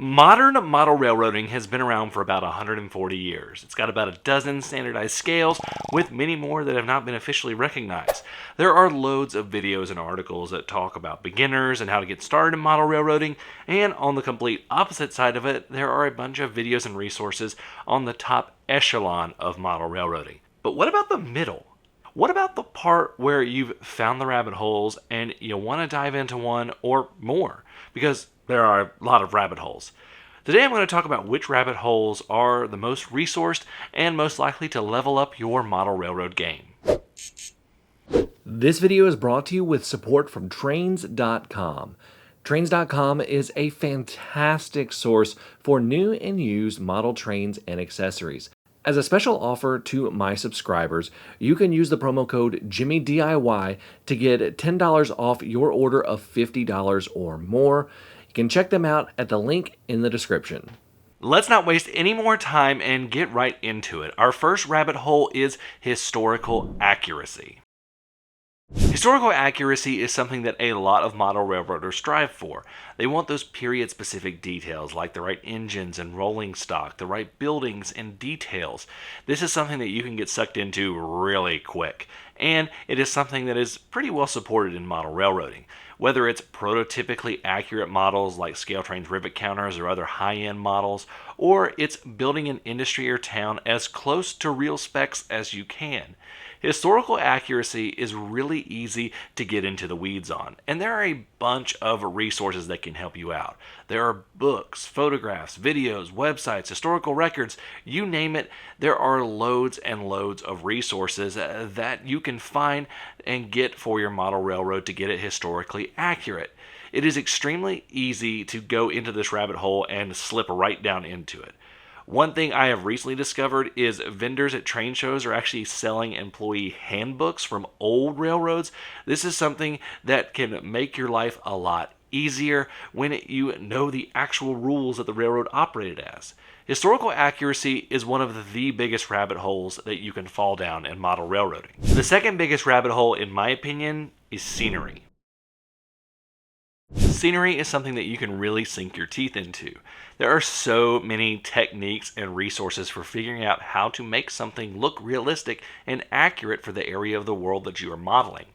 Modern model railroading has been around for about 140 years. It's got about a dozen standardized scales, with many more that have not been officially recognized. There are loads of videos and articles that talk about beginners and how to get started in model railroading, and on the complete opposite side of it, there are a bunch of videos and resources on the top echelon of model railroading. But what about the middle? What about the part where you've found the rabbit holes and you want to dive into one or more? Because there are a lot of rabbit holes. Today I'm going to talk about which rabbit holes are the most resourced and most likely to level up your model railroad game. This video is brought to you with support from Trains.com. Trains.com is a fantastic source for new and used model trains and accessories. As a special offer to my subscribers, you can use the promo code JimmyDIY to get $10 off your order of $50 or more. You can check them out at the link in the description. Let's not waste any more time and get right into it. Our first rabbit hole is historical accuracy. Historical accuracy is something that a lot of model railroaders strive for. They want those period-specific details like the right engines and rolling stock, the right buildings and details. This is something that you can get sucked into really quick, and it is something that is pretty well supported in model railroading. Whether it's prototypically accurate models like scale trains, rivet counters, or other high-end models, or it's building an industry or town as close to real specs as you can. Historical accuracy is really easy to get into the weeds on, and there are a bunch of resources that can help you out. There are books, photographs, videos, websites, historical records, you name it. There are loads and loads of resources that you can find and get for your model railroad to get it historically accurate. It is extremely easy to go into this rabbit hole and slip right down into it. One thing I have recently discovered is vendors at train shows are actually selling employee handbooks from old railroads. This is something that can make your life a lot easier when you know the actual rules that the railroad operated as. Historical accuracy is one of the biggest rabbit holes that you can fall down in model railroading. The second biggest rabbit hole, in my opinion, is scenery. Scenery is something that you can really sink your teeth into. There are so many techniques and resources for figuring out how to make something look realistic and accurate for the area of the world that you are modeling.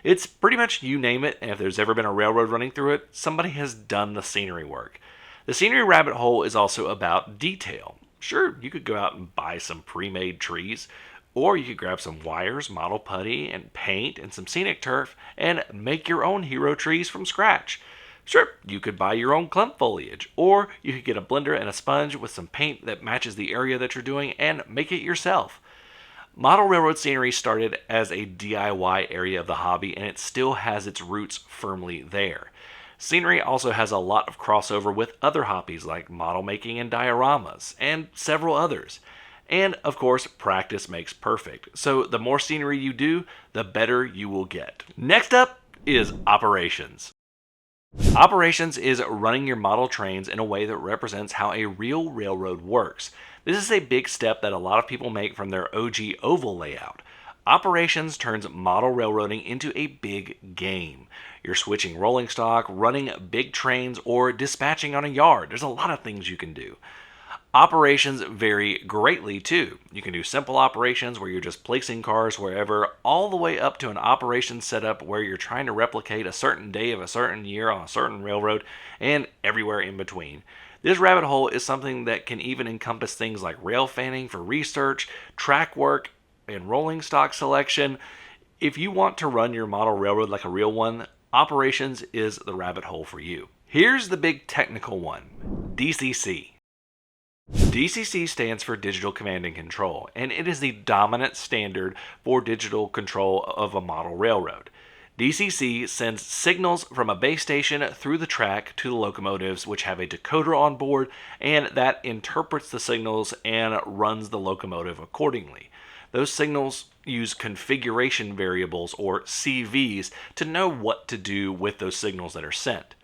It's pretty much you name it, and if there's ever been a railroad running through it, somebody has done the scenery work. The scenery rabbit hole is also about detail. Sure, you could go out and buy some pre-made trees, or you could grab some wires, model putty, and paint, and some scenic turf, and make your own hero trees from scratch. Sure, you could buy your own clump foliage, or you could get a blender and a sponge with some paint that matches the area that you're doing and make it yourself. Model railroad scenery started as a DIY area of the hobby, and it still has its roots firmly there. Scenery also has a lot of crossover with other hobbies like model making and dioramas, and several others. And, of course, practice makes perfect. So the more scenery you do, the better you will get. Next up is operations. Operations is running your model trains in a way that represents how a real railroad works. This is a big step that a lot of people make from their OG oval layout. Operations turns model railroading into a big game. You're switching rolling stock, running big trains, or dispatching on a yard. There's a lot of things you can do. Operations vary greatly too. You can do simple operations where you're just placing cars wherever, all the way up to an operations setup where you're trying to replicate a certain day of a certain year on a certain railroad, and everywhere in between. This rabbit hole is something that can even encompass things like rail fanning for research, track work, and rolling stock selection. If you want to run your model railroad like a real one, operations is the rabbit hole for you. Here's the big technical one, DCC. DCC stands for Digital Command and Control, and it is the dominant standard for digital control of a model railroad. DCC sends signals from a base station through the track to the locomotives, which have a decoder on board, and that interprets the signals and runs the locomotive accordingly. Those signals use configuration variables, or CVs, to know what to do with those signals that are sent.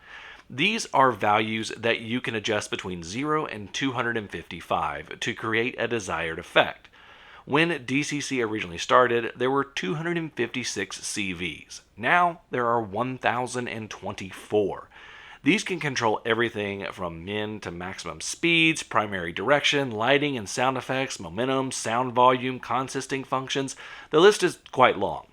These are values that you can adjust between 0 and 255 to create a desired effect. When DCC originally started, there were 256 CVs. Now there are 1,024. These can control everything from min to maximum speeds, primary direction, lighting and sound effects, momentum, sound volume, consisting functions. The list is quite long.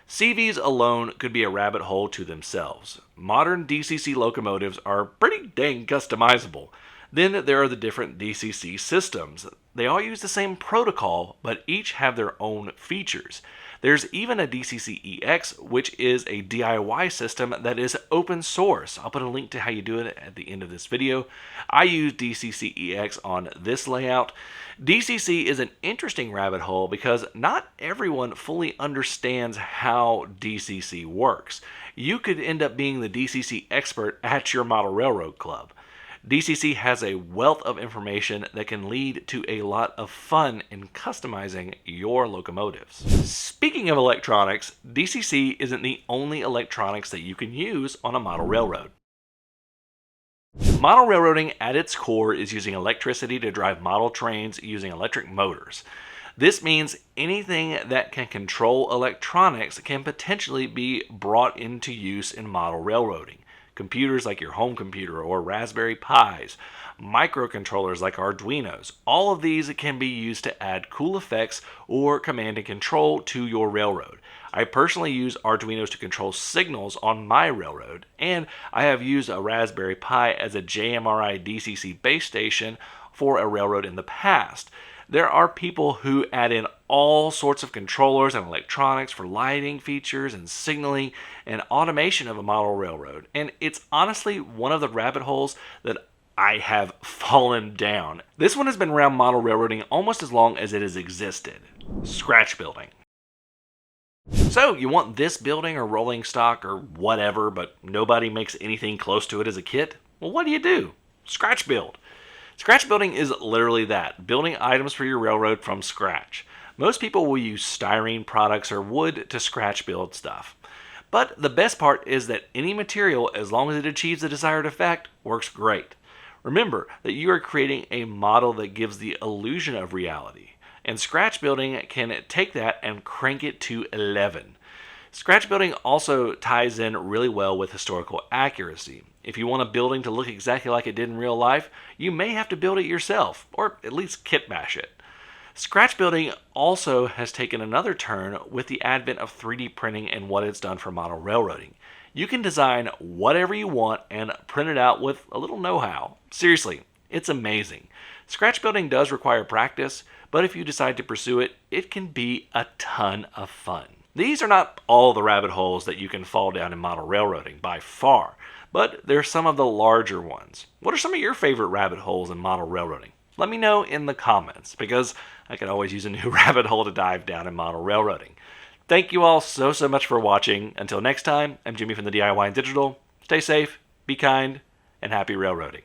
CVs alone could be a rabbit hole to themselves. Modern DCC locomotives are pretty dang customizable. Then there are the different DCC systems. They all use the same protocol, but each have their own features. There's even a DCC-EX, which is a DIY system that is open source. I'll put a link to how you do it at the end of this video. I use DCC-EX on this layout. DCC is an interesting rabbit hole because not everyone fully understands how DCC works. You could end up being the DCC expert at your model railroad club. DCC has a wealth of information that can lead to a lot of fun in customizing your locomotives. Speaking of electronics, DCC isn't the only electronics that you can use on a model railroad. Model railroading at its core is using electricity to drive model trains using electric motors. This means anything that can control electronics can potentially be brought into use in model railroading. Computers like your home computer or Raspberry Pis, microcontrollers like Arduinos, all of these can be used to add cool effects or command and control to your railroad. I personally use Arduinos to control signals on my railroad, and I have used a Raspberry Pi as a JMRI DCC base station for a railroad in the past. There are people who add in all sorts of controllers and electronics for lighting features and signaling and automation of a model railroad, and it's honestly one of the rabbit holes that I have fallen down. This one has been around model railroading almost as long as it has existed. Scratch building. So, you want this building or rolling stock or whatever, but nobody makes anything close to it as a kit? Well, what do? Scratch build. Scratch building is literally that, building items for your railroad from scratch. Most people will use styrene products or wood to scratch build stuff. But the best part is that any material, as long as it achieves the desired effect, works great. Remember that you are creating a model that gives the illusion of reality, and scratch building can take that and crank it to 11. Scratch building also ties in really well with historical accuracy. If you want a building to look exactly like it did in real life, you may have to build it yourself, or at least kit bash it. Scratch building also has taken another turn with the advent of 3D printing and what it's done for model railroading. You can design whatever you want and print it out with a little know-how. Seriously, it's amazing. Scratch building does require practice, but if you decide to pursue it, it can be a ton of fun. These are not all the rabbit holes that you can fall down in model railroading, by far, but they're some of the larger ones. What are some of your favorite rabbit holes in model railroading? Let me know in the comments, because I could always use a new rabbit hole to dive down in model railroading. Thank you all so much for watching. Until next time, I'm Jimmy from the DIY and Digital. Stay safe, be kind, and happy railroading.